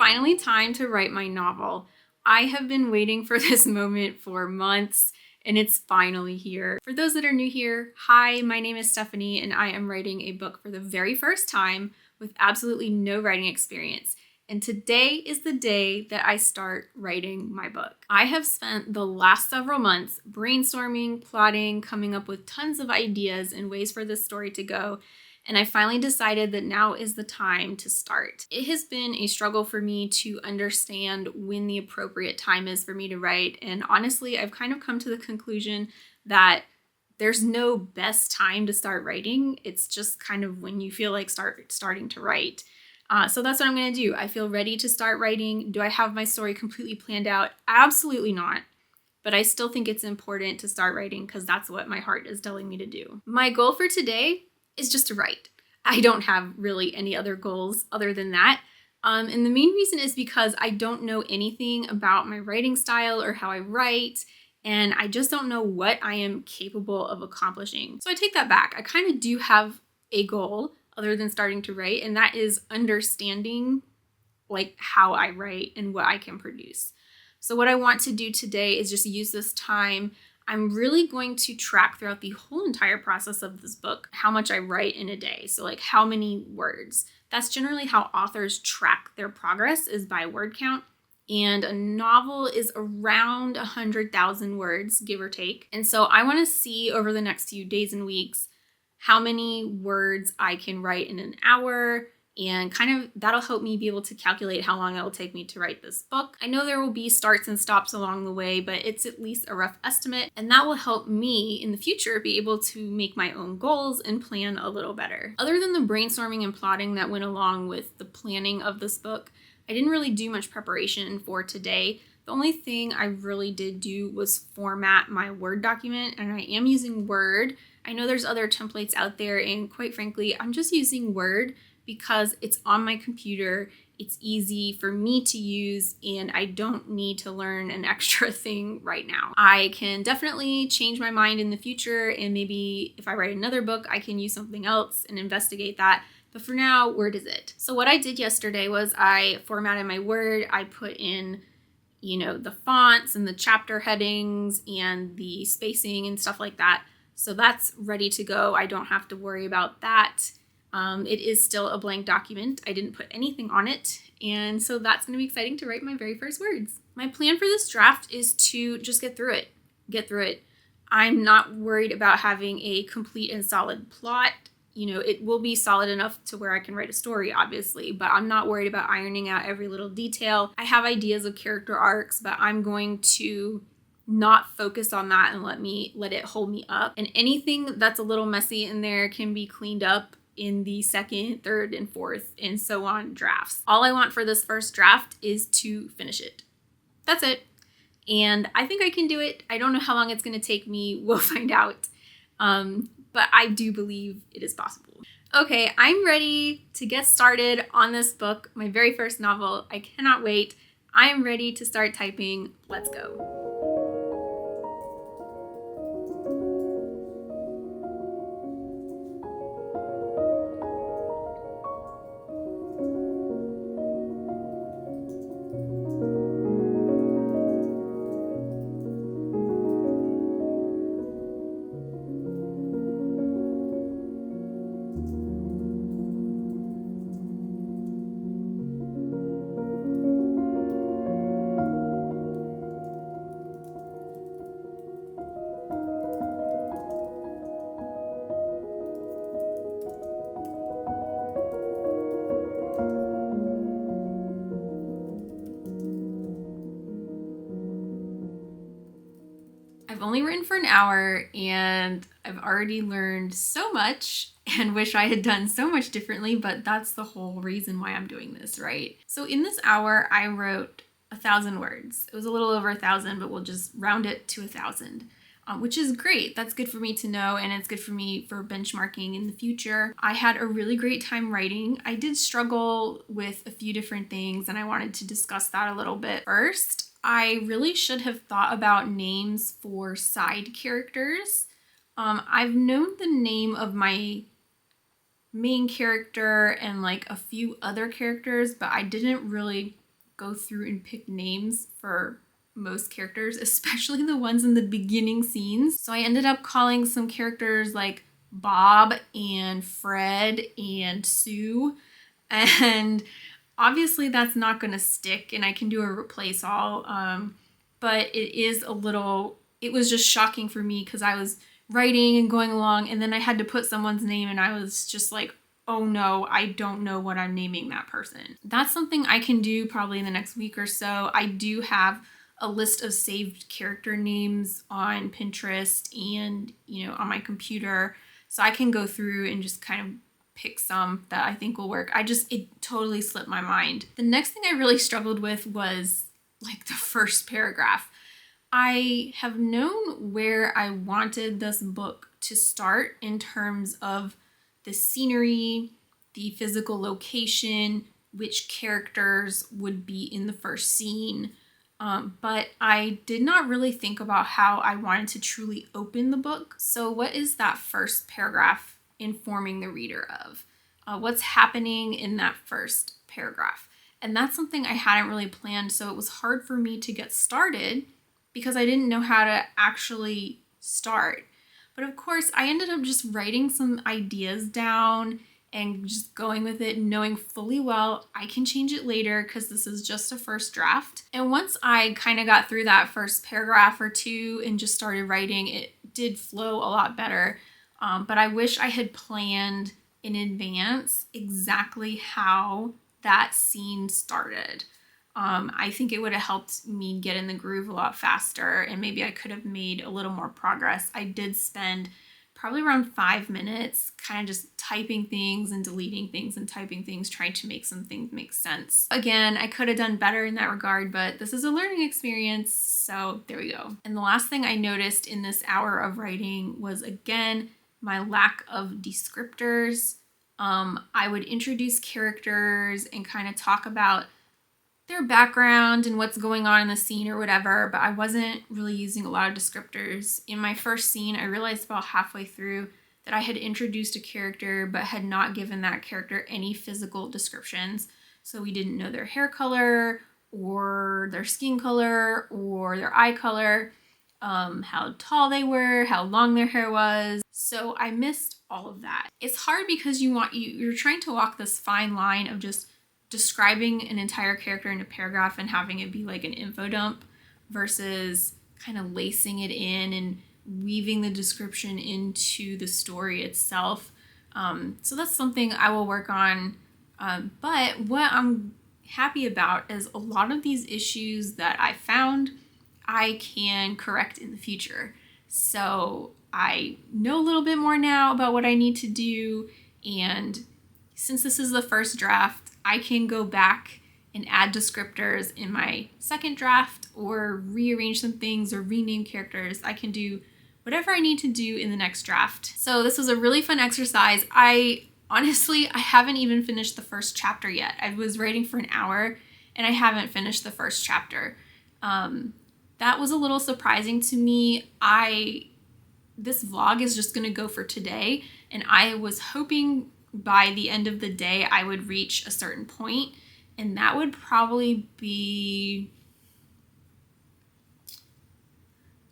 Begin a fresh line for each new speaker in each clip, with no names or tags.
finally time to write my novel. I have been waiting for this moment for months, and it's finally here. For those that are new here, hi, my name is Stephanie, and I am writing a book for the very first time with absolutely no writing experience. And today is the day that I start writing my book. I have spent the last several months brainstorming, plotting, coming up with tons of ideas and ways for this story to go. And I finally decided that now is the time to start. It has been a struggle for me to understand when the appropriate time is for me to write. And honestly, I've kind of come to the conclusion that there's no best time to start writing. It's just kind of when you feel like starting to write. So that's what I'm going to do. I feel ready to start writing. Do I have my story completely planned out? Absolutely not. But I still think it's important to start writing because that's what my heart is telling me to do. My goal for today is just to write. I don't have really any other goals other than that. And the main reason is because I don't know anything about my writing style or how I write, and I just don't know what I am capable of accomplishing. So I take that back. I kind of do have a goal other than starting to write, and that is understanding like how I write and what I can produce. So what I want to do today is just use this time. I'm really going to track throughout the whole entire process of this book how much I write in a day. So like how many words. That's generally how authors track their progress, is by word count. And a novel is around 100,000 words, give or take. And so I want to see over the next few days and weeks how many words I can write in an hour, and kind of that'll help me be able to calculate how long it will take me to write this book. I know there will be starts and stops along the way, but it's at least a rough estimate, and that will help me in the future be able to make my own goals and plan a little better. Other than the brainstorming and plotting that went along with the planning of this book, I didn't really do much preparation for today. The only thing I really did do was format my Word document, and I am using Word. I know there's other templates out there, and quite frankly, I'm just using Word because it's on my computer, it's easy for me to use, and I don't need to learn an extra thing right now. I can definitely change my mind in the future, and maybe if I write another book, I can use something else and investigate that. But for now, Word is it. So what I did yesterday was I formatted my Word. I put in, the fonts and the chapter headings and the spacing and stuff like that. So that's ready to go. I don't have to worry about that. It is still a blank document. I didn't put anything on it. And so that's going to be exciting to write my very first words. My plan for this draft is to just get through it. I'm not worried about having a complete and solid plot. It will be solid enough to where I can write a story, obviously, but I'm not worried about ironing out every little detail. I have ideas of character arcs, but I'm going to not focus on that and let it hold me up. And anything that's a little messy in there can be cleaned up in the second, third, and fourth, and so on drafts. All I want for this first draft is to finish it. That's it. And I think I can do it. I don't know how long it's going to take me. We'll find out. But I do believe it is possible. Okay, I'm ready to get started on this book, my very first novel. I cannot wait. I am ready to start typing. Let's go. I've only written for an hour, and I've already learned so much and wish I had done so much differently, but that's the whole reason why I'm doing this, right? So in this hour, I wrote 1,000 words. It was a little over 1,000, but we'll just round it to 1,000. Which is great. That's good for me to know, and it's good for me for benchmarking in the future. I had a really great time writing. I did struggle with a few different things, and I wanted to discuss that a little bit. First, I really should have thought about names for side characters. I've known the name of my main character and like a few other characters, but I didn't really go through and pick names for most characters, especially the ones in the beginning scenes. So I ended up calling some characters like Bob and Fred and Sue, and obviously that's not going to stick, and I can do a replace all, but it was just shocking for me because I was writing and going along, and then I had to put someone's name, and I was just like, oh no, I don't know what I'm naming that person. That's something I can do probably in the next week or so. I do have a list of saved character names on Pinterest and, on my computer. So I can go through and just kind of pick some that I think will work. It totally slipped my mind. The next thing I really struggled with was like the first paragraph. I have known where I wanted this book to start in terms of the scenery, the physical location, which characters would be in the first scene. But I did not really think about how I wanted to truly open the book. So what is that first paragraph informing the reader of? What's happening in that first paragraph? And that's something I hadn't really planned, so it was hard for me to get started because I didn't know how to actually start. But of course, I ended up just writing some ideas down and just going with it, knowing fully well I can change it later because this is just a first draft. And once I kind of got through that first paragraph or two and just started writing, it did flow a lot better. But I wish I had planned in advance exactly how that scene started. I think it would have helped me get in the groove a lot faster, and maybe I could have made a little more progress. I did spend probably around 5 minutes kind of just typing things and deleting things and typing things, trying to make some things make sense. Again, I could have done better in that regard, but this is a learning experience, so there we go. And the last thing I noticed in this hour of writing was, again, my lack of descriptors. I would introduce characters and kind of talk about their background and what's going on in the scene or whatever, but I wasn't really using a lot of descriptors. In my first scene, I realized about halfway through that I had introduced a character but had not given that character any physical descriptions. So we didn't know their hair color or their skin color or their eye color, how tall they were, how long their hair was. So I missed all of that. It's hard because you're trying to walk this fine line of just describing an entire character in a paragraph and having it be like an info dump versus kind of lacing it in and weaving the description into the story itself. So that's something I will work on. But what I'm happy about is a lot of these issues that I found, I can correct in the future. So I know a little bit more now about what I need to do. And since this is the first draft, I can go back and add descriptors in my second draft or rearrange some things or rename characters. I can do whatever I need to do in the next draft. So this was a really fun exercise. I haven't even finished the first chapter yet. I was writing for an hour and I haven't finished the first chapter. That was a little surprising to me. This vlog is just gonna go for today, and I was hoping by the end of the day I would reach a certain point, and that would probably be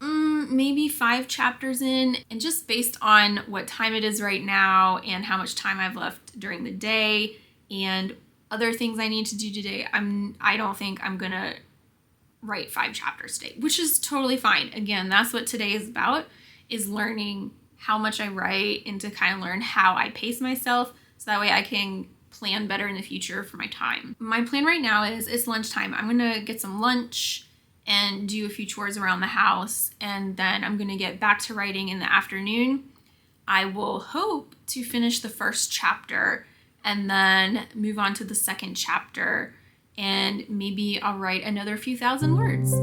maybe 5 chapters in. And just based on what time it is right now and how much time I've left during the day and other things I need to do today, I don't think I'm gonna write 5 chapters today, which is totally fine. Again, that's what today is about, is learning how much I write and to kind of learn how I pace myself so that way I can plan better in the future for my time. My plan right now is it's lunchtime. I'm gonna get some lunch and do a few chores around the house, and then I'm gonna get back to writing in the afternoon. I will hope to finish the first chapter and then move on to the second chapter, and maybe I'll write another few thousand words.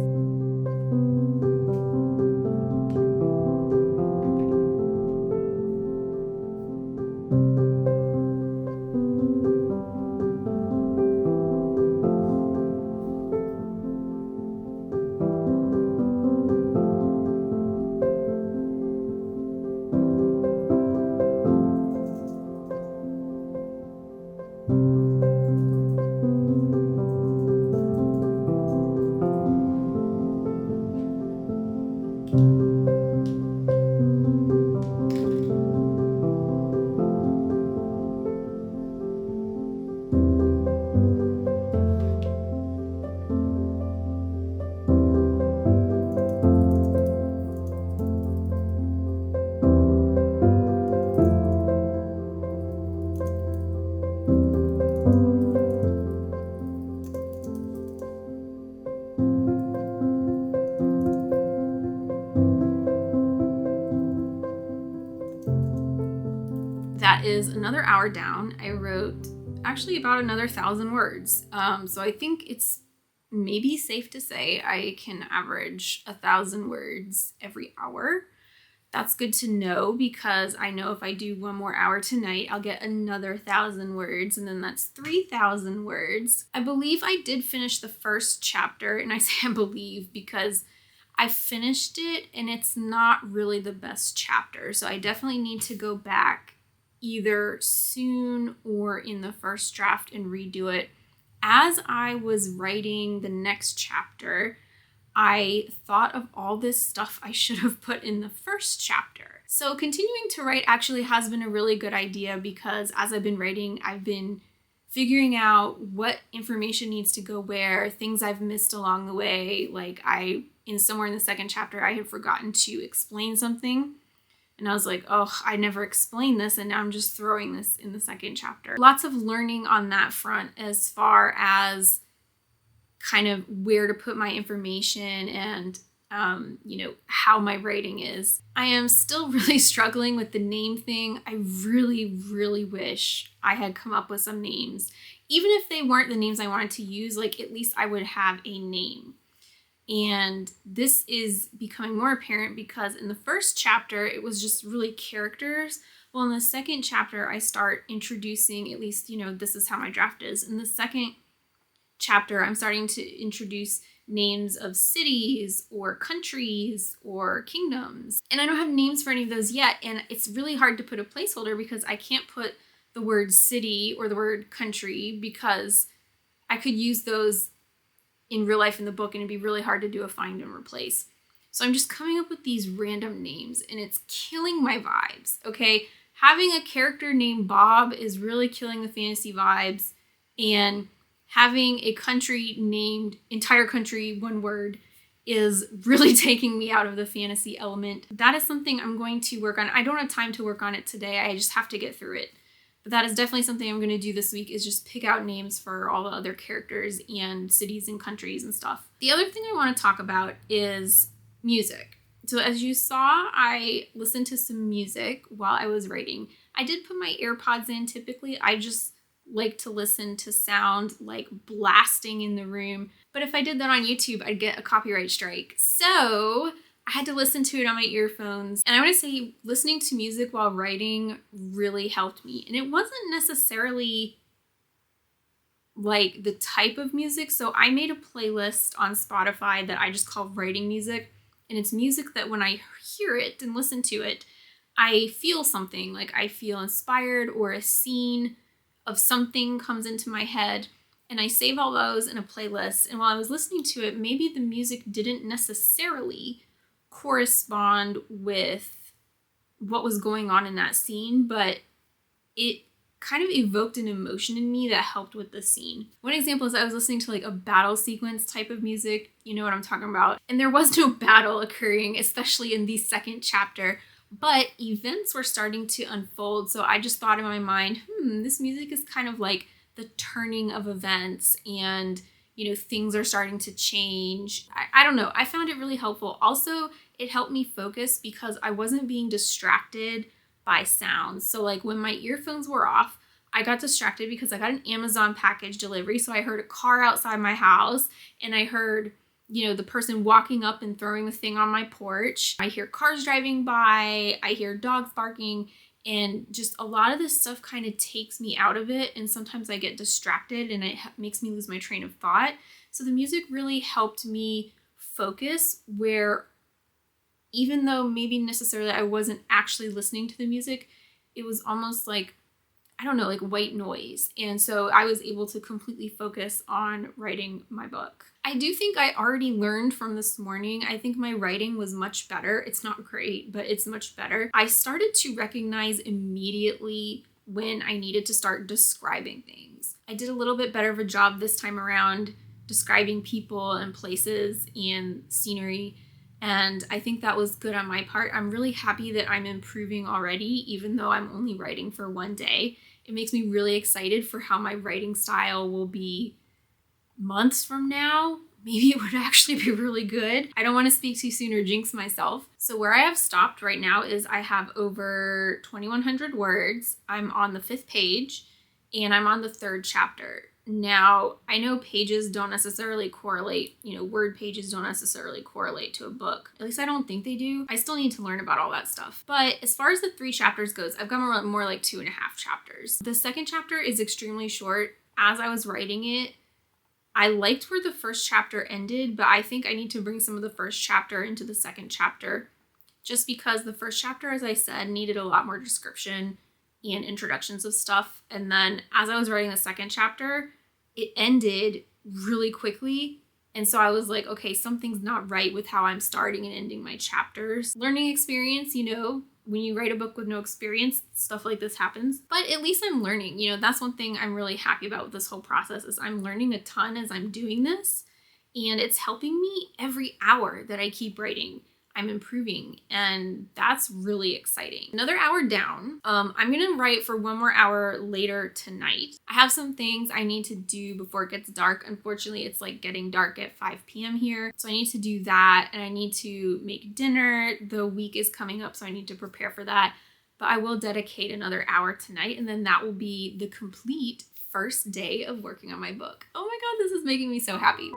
That is another hour down. I wrote actually about another 1,000 words. So I think it's maybe safe to say I can average 1,000 words every hour. That's good to know because I know if I do one more hour tonight, I'll get another 1,000 words, and then that's 3,000 words. I believe I did finish the first chapter, and I say I believe because I finished it and it's not really the best chapter. So I definitely need to go back either soon or in the first draft and redo it. As I was writing the next chapter, I thought of all this stuff I should have put in the first chapter. So continuing to write actually has been a really good idea because as I've been writing, I've been figuring out what information needs to go where, things I've missed along the way. Like somewhere in the second chapter, I had forgotten to explain something. And I was like, oh, I never explained this, and now I'm just throwing this in the second chapter. Lots of learning on that front as far as kind of where to put my information and, how my writing is. I am still really struggling with the name thing. I really, really wish I had come up with some names. Even if they weren't the names I wanted to use, like at least I would have a name. And this is becoming more apparent because in the first chapter, it was just really characters. Well, in the second chapter, I start introducing, at least, this is how my draft is. In the second chapter, I'm starting to introduce names of cities or countries or kingdoms. And I don't have names for any of those yet. And it's really hard to put a placeholder because I can't put the word city or the word country because I could use those in real life in the book and it'd be really hard to do a find and replace. So I'm just coming up with these random names and it's killing my vibes, okay? Having a character named Bob is really killing the fantasy vibes, and having a country named entire country, one word, is really taking me out of the fantasy element. That is something I'm going to work on. I don't have time to work on it today. I just have to get through it. But that is definitely something I'm going to do this week, is just pick out names for all the other characters and cities and countries and stuff. The other thing I want to talk about is music. So as you saw, I listened to some music while I was writing. I did put my AirPods in. Typically, I just like to listen to sound like blasting in the room. But if I did that on YouTube, I'd get a copyright strike. So I had to listen to it on my earphones. And I want to say listening to music while writing really helped me. And it wasn't necessarily like the type of music. So I made a playlist on Spotify that I just call writing music. And it's music that when I hear it and listen to it, I feel something. Like I feel inspired, or a scene of something comes into my head, and I save all those in a playlist. And while I was listening to it, maybe the music didn't necessarily correspond with what was going on in that scene, but it kind of evoked an emotion in me that helped with the scene. One example is I was listening to like a battle sequence type of music, you know what I'm talking about, and there was no battle occurring, especially in the second chapter, but events were starting to unfold. So I just thought in my mind, this music is kind of like the turning of events, and things are starting to change. I don't know. I found it really helpful. Also, it helped me focus because I wasn't being distracted by sounds. So like when my earphones were off, I got distracted because I got an Amazon package delivery. So I heard a car outside my house, and I heard, the person walking up and throwing the thing on my porch. I hear cars driving by. I hear dogs barking. And just a lot of this stuff kind of takes me out of it. And sometimes I get distracted and it makes me lose my train of thought. So the music really helped me focus, where even though maybe necessarily I wasn't actually listening to the music, it was almost like I don't know, like white noise. And so I was able to completely focus on writing my book. I do think I already learned from this morning. I think my writing was much better. It's not great, but it's much better. I started to recognize immediately when I needed to start describing things. I did a little bit better of a job this time around describing people and places and scenery. And I think that was good on my part. I'm really happy that I'm improving already, even though I'm only writing for one day. It makes me really excited for how my writing style will be months from now. Maybe it would actually be really good. I don't want to speak too soon or jinx myself. So where I have stopped right now is I have over 2,100 words. I'm on the 5th page and I'm on the 3rd chapter. Now, I know pages don't necessarily correlate, word pages don't necessarily correlate to a book. At least I don't think they do. I still need to learn about all that stuff. But as far as the 3 chapters goes, I've got more like 2.5 chapters. The 2nd chapter is extremely short. As I was writing it, I liked where the 1st chapter ended, but I think I need to bring some of the 1st chapter into the 2nd chapter, just because the 1st chapter, as I said, needed a lot more description and introductions of stuff. And then as I was writing the 2nd chapter, it ended really quickly. And so I was like, okay, something's not right with how I'm starting and ending my chapters. Learning experience, when you write a book with no experience, stuff like this happens. But at least I'm learning. That's one thing I'm really happy about with this whole process is I'm learning a ton as I'm doing this. And it's helping me every hour that I keep writing. I'm improving, and that's really exciting. Another hour down, I'm gonna write for 1 more hour later tonight. I have some things I need to do before it gets dark. Unfortunately, it's like getting dark at 5 p.m. here. So I need to do that, and I need to make dinner. The week is coming up, so I need to prepare for that. But I will dedicate another hour tonight, and then that will be the complete first day of working on my book. Oh my God, this is making me so happy.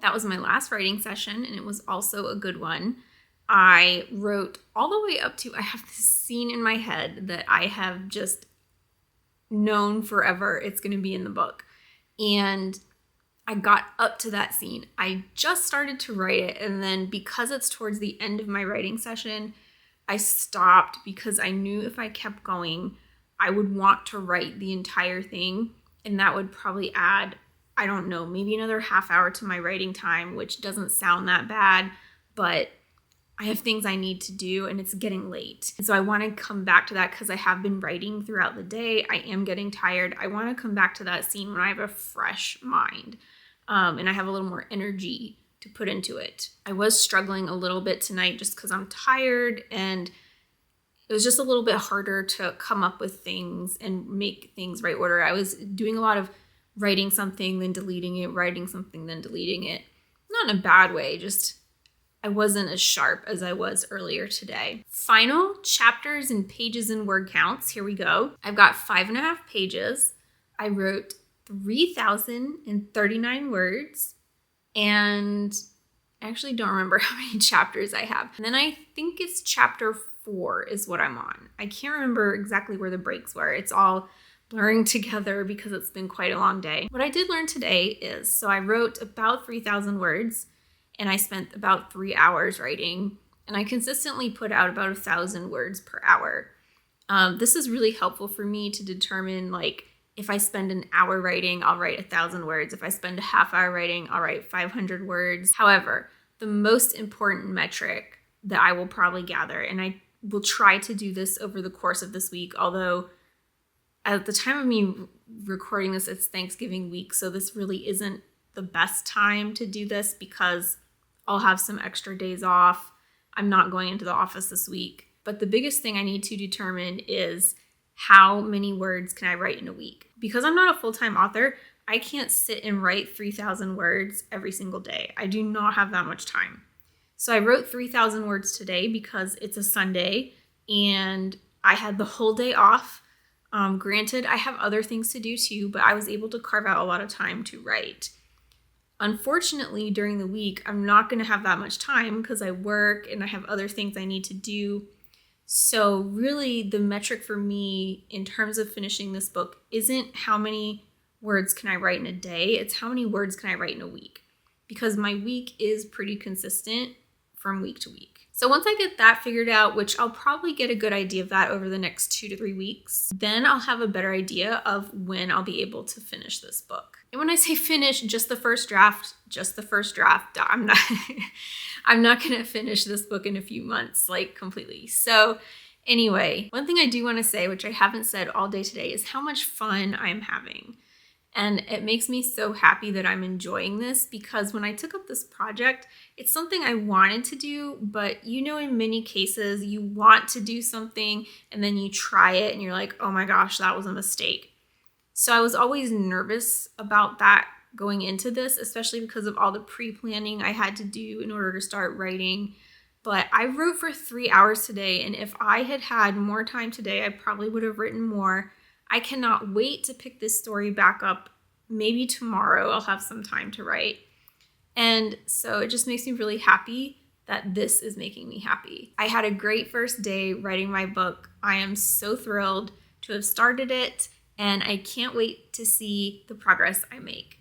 That was my last writing session, and it was also a good one. I wrote all the way up to, I have this scene in my head that I have just known forever it's going to be in the book. And I got up to that scene. I just started to write it, and then because it's towards the end of my writing session, I stopped because I knew if I kept going, I would want to write the entire thing, and that would probably add, I don't know, maybe another half hour to my writing time, which doesn't sound that bad, but I have things I need to do and it's getting late. And so I want to come back to that because I have been writing throughout the day. I am getting tired. I want to come back to that scene when I have a fresh mind and I have a little more energy to put into it. I was struggling a little bit tonight just because I'm tired, and it was just a little bit harder to come up with things and make things right order. I was doing a lot of writing something, then deleting it, writing something, then deleting it. Not in a bad way, just I wasn't as sharp as I was earlier today. Final chapters and pages and word counts. Here we go. I've got 5.5 pages. I wrote 3,039 words, and I actually don't remember how many chapters I have. And then I think it's chapter 4 is what I'm on. I can't remember exactly where the breaks were. It's all blurring together because it's been quite a long day. What I did learn today is, so I wrote about 3,000 words and I spent about 3 hours writing, and I consistently put out about 1,000 words per hour. This is really helpful for me to determine, like, if I spend an hour writing, I'll write 1,000 words. If I spend a half hour writing, I'll write 500 words. However, the most important metric that I will probably gather, and I will try to do this over the course of this week, although at the time of me recording this, it's Thanksgiving week, so this really isn't the best time to do this because I'll have some extra days off. I'm not going into the office this week. But the biggest thing I need to determine is how many words can I write in a week? Because I'm not a full-time author, I can't sit and write 3,000 words every single day. I do not have that much time. So I wrote 3,000 words today because it's a Sunday and I had the whole day off. Granted, I have other things to do too, but I was able to carve out a lot of time to write. Unfortunately, during the week, I'm not going to have that much time because I work and I have other things I need to do. So really, the metric for me in terms of finishing this book isn't how many words can I write in a day, it's how many words can I write in a week. Because my week is pretty consistent from week to week. So once I get that figured out, which I'll probably get a good idea of that over the next 2 to 3 weeks, then I'll have a better idea of when I'll be able to finish this book. And when I say finish, just the first draft. I'm not going to finish this book in a few months, like completely. So anyway, one thing I do want to say, which I haven't said all day today, is how much fun I'm having. And it makes me so happy that I'm enjoying this because when I took up this project, it's something I wanted to do, but in many cases, you want to do something and then you try it and you're like, oh my gosh, that was a mistake. So I was always nervous about that going into this, especially because of all the pre-planning I had to do in order to start writing. But I wrote for 3 hours today, and if I had had more time today, I probably would have written more. I cannot wait to pick this story back up. Maybe tomorrow I'll have some time to write. And so it just makes me really happy that this is making me happy. I had a great first day writing my book. I am so thrilled to have started it, and I can't wait to see the progress I make.